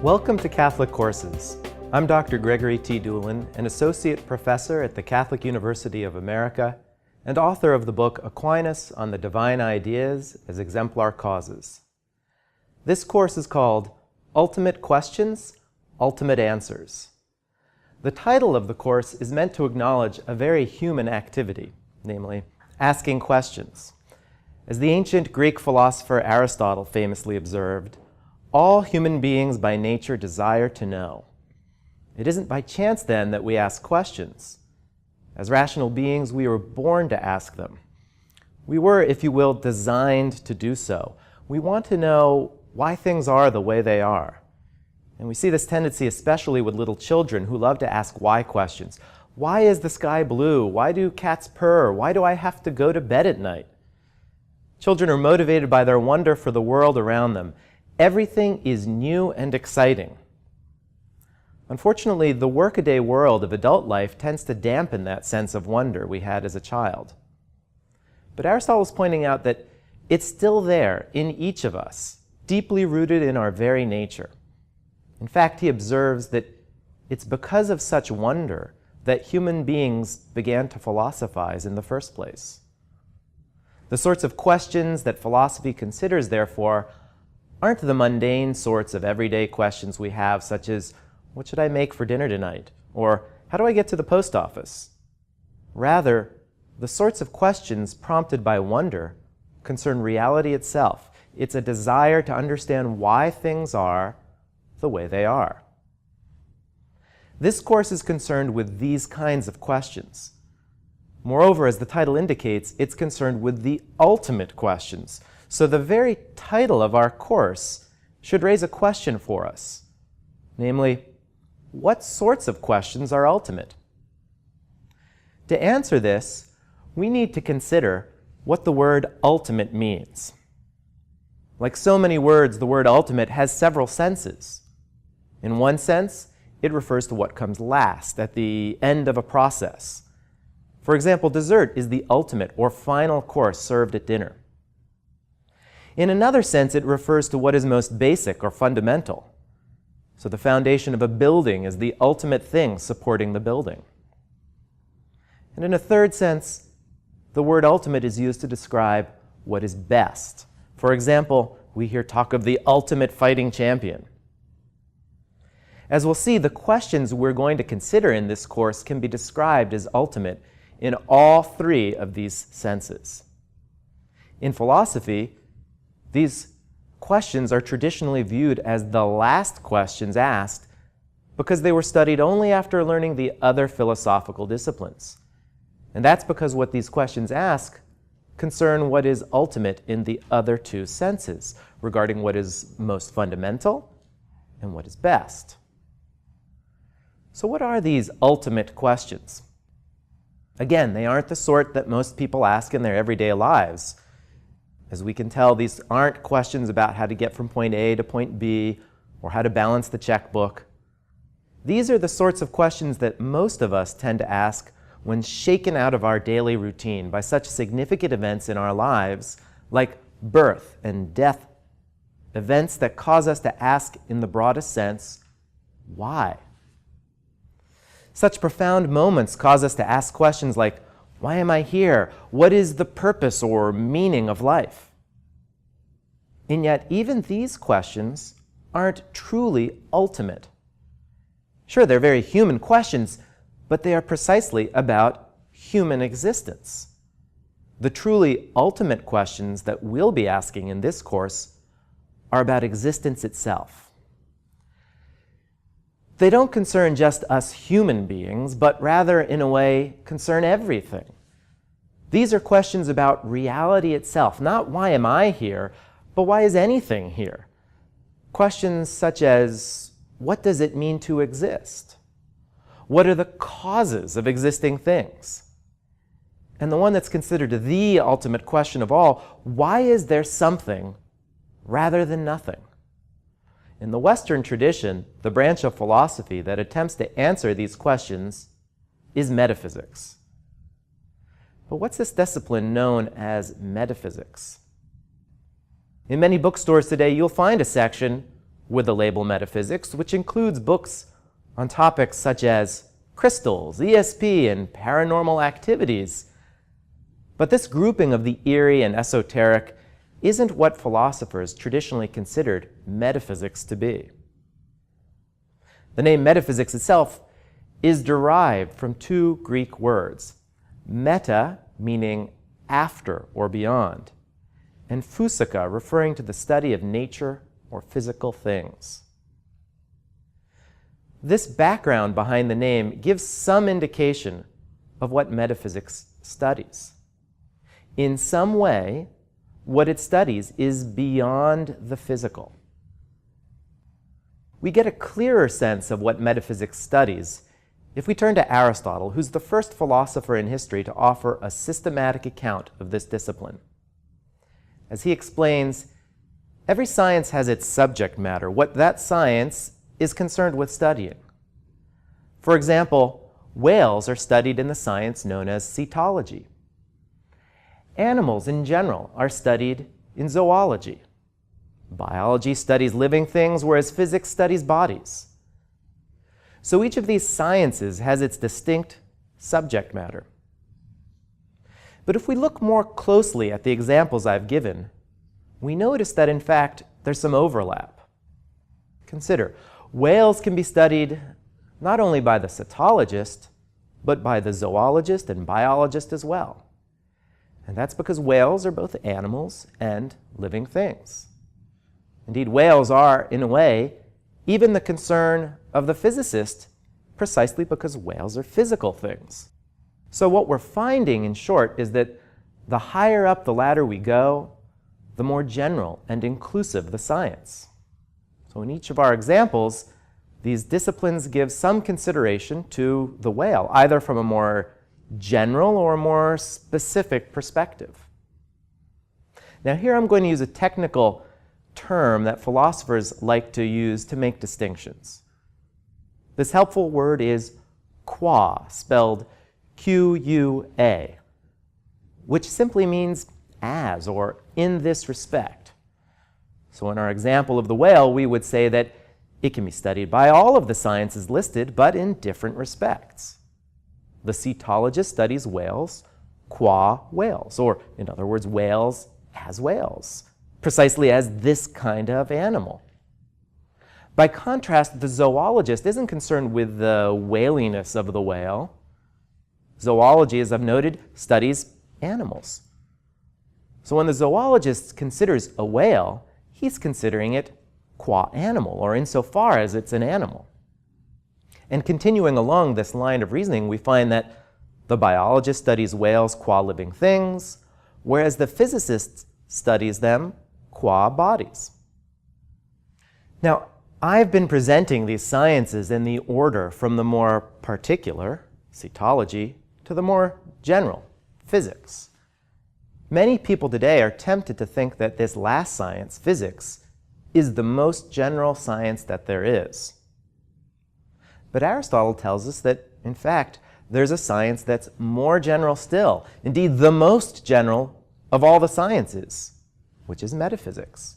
Welcome to Catholic Courses. I'm Dr. Gregory T. Doolan, an associate professor at the Catholic University of America and author of the book Aquinas on the Divine Ideas as Exemplar Causes. This course is called Ultimate Questions, Ultimate Answers. The title of the course is meant to acknowledge a very human activity, namely asking questions. As the ancient Greek philosopher Aristotle famously observed, all human beings by nature desire to know. It isn't by chance, then, that we ask questions. As rational beings, we were born to ask them. We were, if you will, designed to do so. We want to know why things are the way they are. And we see this tendency especially with little children who love to ask why questions. Why is the sky blue? Why do cats purr? Why do I have to go to bed at night? Children are motivated by their wonder for the world around them. Everything is new and exciting. Unfortunately, the workaday world of adult life tends to dampen that sense of wonder we had as a child. But Aristotle is pointing out that it's still there in each of us, deeply rooted in our very nature. In fact, he observes that it's because of such wonder that human beings began to philosophize in the first place. The sorts of questions that philosophy considers, therefore, aren't the mundane sorts of everyday questions we have, such as, what should I make for dinner tonight? Or, how do I get to the post office? Rather, the sorts of questions prompted by wonder concern reality itself. It's a desire to understand why things are the way they are. This course is concerned with these kinds of questions. Moreover, as the title indicates, it's concerned with the ultimate questions. So the very title of our course should raise a question for us. Namely, what sorts of questions are ultimate? To answer this, we need to consider what the word ultimate means. Like so many words, the word ultimate has several senses. In one sense, it refers to what comes last, at the end of a process. For example, dessert is the ultimate or final course served at dinner. In another sense, it refers to what is most basic or fundamental. So the foundation of a building is the ultimate thing supporting the building. And in a third sense, the word ultimate is used to describe what is best. For example, we hear talk of the ultimate fighting champion. As we'll see, the questions we're going to consider in this course can be described as ultimate in all three of these senses. In philosophy, these questions are traditionally viewed as the last questions asked because they were studied only after learning the other philosophical disciplines. And that's because what these questions ask concern what is ultimate in the other two senses, regarding what is most fundamental and what is best. So what are these ultimate questions? Again, they aren't the sort that most people ask in their everyday lives. As we can tell, these aren't questions about how to get from point A to point B or how to balance the checkbook. These are the sorts of questions that most of us tend to ask when shaken out of our daily routine by such significant events in our lives like birth and death, events that cause us to ask in the broadest sense, why? Such profound moments cause us to ask questions like, why am I here? What is the purpose or meaning of life? And yet, even these questions aren't truly ultimate. Sure, they're very human questions, but they are precisely about human existence. The truly ultimate questions that we'll be asking in this course are about existence itself. They don't concern just us human beings, but rather, in a way, concern everything. These are questions about reality itself, not why am I here, but why is anything here? Questions such as, what does it mean to exist? What are the causes of existing things? And the one that's considered the ultimate question of all, why is there something rather than nothing? In the Western tradition, the branch of philosophy that attempts to answer these questions is metaphysics. But what's this discipline known as metaphysics? In many bookstores today, you'll find a section with the label metaphysics, which includes books on topics such as crystals, ESP, and paranormal activities. But this grouping of the eerie and esoteric isn't what philosophers traditionally considered metaphysics to be. The name metaphysics itself is derived from two Greek words, meta, meaning after or beyond, and phusika, referring to the study of nature or physical things. This background behind the name gives some indication of what metaphysics studies. In some way, what it studies is beyond the physical. We get a clearer sense of what metaphysics studies if we turn to Aristotle, who's the first philosopher in history to offer a systematic account of this discipline. As he explains, every science has its subject matter, what that science is concerned with studying. For example, whales are studied in the science known as cetology. Animals in general are studied in zoology. Biology studies living things, whereas physics studies bodies. So each of these sciences has its distinct subject matter. But if we look more closely at the examples I've given, we notice that in fact there's some overlap. Consider, whales can be studied not only by the cetologist, but by the zoologist and biologist as well. And that's because whales are both animals and living things. Indeed, whales are, in a way, even the concern of the physicist, precisely because whales are physical things. So what we're finding, in short, is that the higher up the ladder we go, the more general and inclusive the science. So in each of our examples, these disciplines give some consideration to the whale, either from a more general or a more specific perspective. Now here I'm going to use a technical term that philosophers like to use to make distinctions. This helpful word is qua, spelled Q-U-A, which simply means as, or in this respect. So in our example of the whale, we would say that it can be studied by all of the sciences listed, but in different respects. The cetologist studies whales qua whales, or in other words, whales as whales, precisely as this kind of animal. By contrast, the zoologist isn't concerned with the whaliness of the whale. Zoology, as I've noted, studies animals. So when the zoologist considers a whale, he's considering it qua animal, or insofar as it's an animal. And continuing along this line of reasoning, we find that the biologist studies whales qua living things, whereas the physicist studies them qua bodies. Now, I've been presenting these sciences in the order from the more particular, cetology, to the more general, physics. Many people today are tempted to think that this last science, physics, is the most general science that there is. But Aristotle tells us that, in fact, there's a science that's more general still, indeed the most general of all the sciences, which is metaphysics.